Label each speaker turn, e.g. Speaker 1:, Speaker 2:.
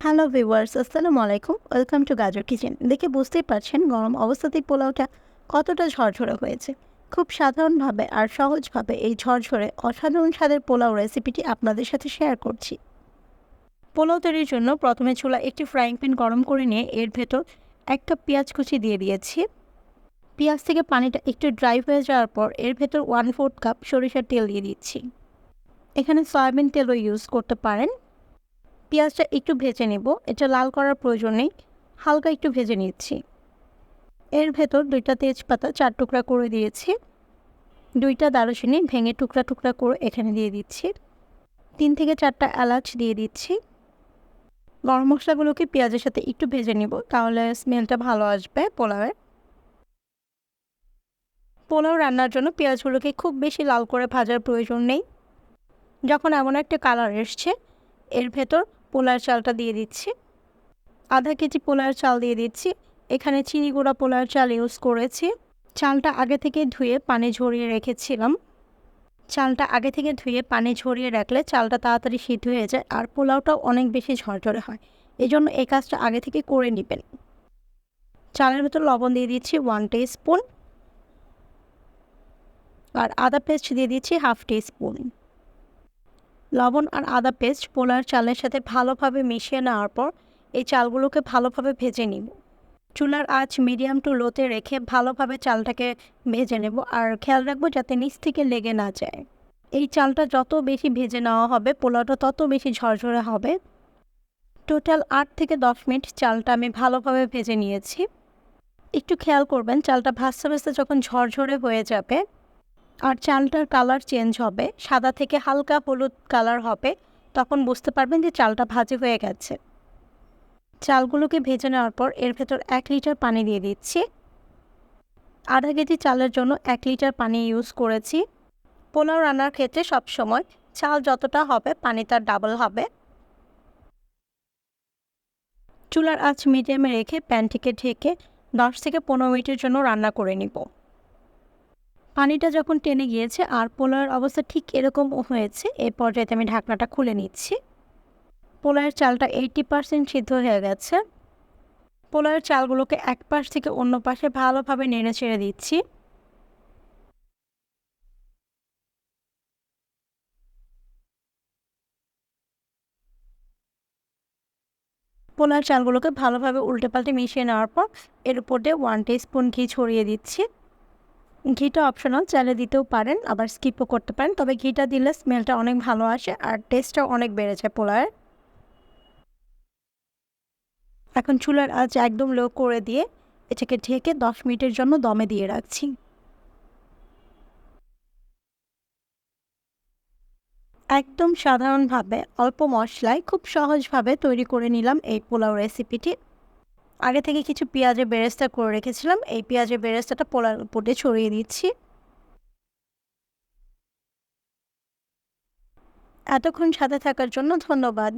Speaker 1: Hello viewers, আসসালামু আলাইকুম। Welcome to গাজর কিচেন। দেখে বুঝতেই পারছেন গরম অবস্থাতেই পোলাওটা কতটা ঝরঝরে হয়েছে। খুব সাধারণভাবে আর সহজভাবে এই ঝরঝরে অসাধারণ স্বাদের পোলাও রেসিপিটি আপনাদের সাথে শেয়ার করছি। পোলাও তৈরির জন্য প্রথমে চুলায় একটি ফ্রাইং প্যান গরম করে নিয়ে এর ভেতর 1 কাপ পেঁয়াজ কুচি দিয়ে দিয়েছি। পেঁয়াজ থেকে পানিটা একটু ড্রাই হয়ে যাওয়ার পর এর ভেতর 1/4 কাপ সরিষার তেল দিয়ে দিচ্ছি। এখানে সয়াবিন তেলও ইউজ করতে পারেন। পেঁয়াজটা একটু ভেজে নেব, এটা লাল করার প্রয়োজন নেই, হালকা একটু ভেজে নিচ্ছি। এর ভেতর 2টা তেজপাতা 4 টুকরা করে দিয়েছি, 2টা দারুচিনি ভেঙে টুকরা টুকরা করে এখানে দিয়ে দিচ্ছি, 3 থেকে 4টা এলাচ দিয়ে দিচ্ছি। গরম মশলাগুলোকে পেঁয়াজের সাথে একটু ভেজে নিব, তাহলে স্মেলটা ভালো আসবে পোলাওয়ের। পোলাও রান্নার জন্য পেঁয়াজগুলোকে খুব বেশি লাল করে ভাজার প্রয়োজন নেই। যখন এমন একটা কালার এসছে এর ভেতর পোলাওয়ের চালটা দিয়ে দিচ্ছি। আধা কেজি পোলাওয়ের চাল দিয়ে দিচ্ছি। এখানে চিনি গুঁড়া পোলাওয়ের চাল ইউজ করেছি। চালটা আগে থেকে ধুয়ে পানি ঝরিয়ে রেখেছিলাম। চালটা আগে থেকে ধুয়ে পানি ঝরিয়ে রাখলে চালটা তাড়াতাড়ি সিদ্ধ হয়ে যায় আর পোলাওটাও অনেক বেশি ঝরঝরে হয়। এই জন্য এই কাজটা আগে থেকে করে নেবেন। চালের ভেতর লবণ দিয়ে দিচ্ছি 1 টিস্পুন আর আদা পেস্ট দিয়ে দিচ্ছি 1/2 টিস্পুন। লবণ আর আদা পেস্ট পোলাওর চালের সাথে ভালোভাবে মিশিয়ে নেওয়ার পর এই চালগুলোকে ভালোভাবে ভেজে নিব। চুলার আঁচ মিডিয়াম টু লোতে রেখে ভালোভাবে চালটাকে ভেজে নেব আর খেয়াল রাখবো যাতে নিচ থেকে লেগে না যায়। এই চালটা যত বেশি ভেজে নেওয়া হবে পোলাওটা তত বেশি ঝরঝরে হবে। টোটাল 8 থেকে 10 মিনিট চালটা আমি ভালোভাবে ভেজে নিয়েছি। একটু খেয়াল করবেন চালটা ভাজতে ভাজতে যখন ঝরঝরে হয়ে যাবে আর চালটার কালার চেঞ্জ হবে, সাদা থেকে হালকা হলুদ কালার হবে, তখন বুঝতে পারবেন যে চালটা ভাজি হয়ে গেছে। চালগুলোকে ভেজে নেওয়ার পর এর ভেতর 1 লিটার পানি দিয়ে দিচ্ছি। আধা কেজি চালের জন্য 1 লিটার পানি ইউজ করেছি। পোলাও রান্নার ক্ষেত্রে সবসময় চাল যতটা হবে পানি তার ডাবল হবে। চুলার আঁচ মিডিয়ামে রেখে প্যানটিকে ঢেকে 10 থেকে 15 মিনিটের জন্য রান্না করে নিব। পানিটা যখন টেনে গিয়েছে আর পোলাওয়ের অবস্থা ঠিক এরকম হয়েছে, এই পর্যায়ে আমি ঢাকনাটা খুলে নিচ্ছি। পোলাওয়ের চালটা 80% সিদ্ধ হয়ে গেছে। পোলাওয়ের চালগুলোকে এক পাশ থেকে অন্য পাশে ভালোভাবে নেড়ে ছেড়ে দিচ্ছি। পোলাওয়ের চালগুলোকে ভালোভাবে উল্টে পাল্টে মিশিয়ে নেওয়ার পর এর উপর দিয়ে 1 টিস্পুন ঘি ছড়িয়ে দিচ্ছি। ঘিটা অপশনাল, চাইলে দিতেও পারেন, আবার স্কিপও করতে পারেন, তবে ঘিটা দিলে স্মেলটা অনেক ভালো আসে আর টেস্টটাও অনেক বেড়ে যায় পোলাওয়ের। এখন চুলার আঁচ একদম লো করে দিয়ে এটাকে ঢেকে 10 মিনিটের জন্য দমে দিয়ে রাখছি। একদম সাধারণভাবে অল্প মশলায় খুব সহজভাবে তৈরি করে নিলাম এই পোলাও রেসিপিটি। আগে থেকে কিছু পেঁয়াজের বেরেস্তা করে রেখেছিলাম, এই পেঁয়াজের বেরেস্তাটা পোলাওর উপর দিয়ে ছড়িয়ে দিচ্ছি। এতক্ষণ সাথে থাকার জন্য ধন্যবাদ।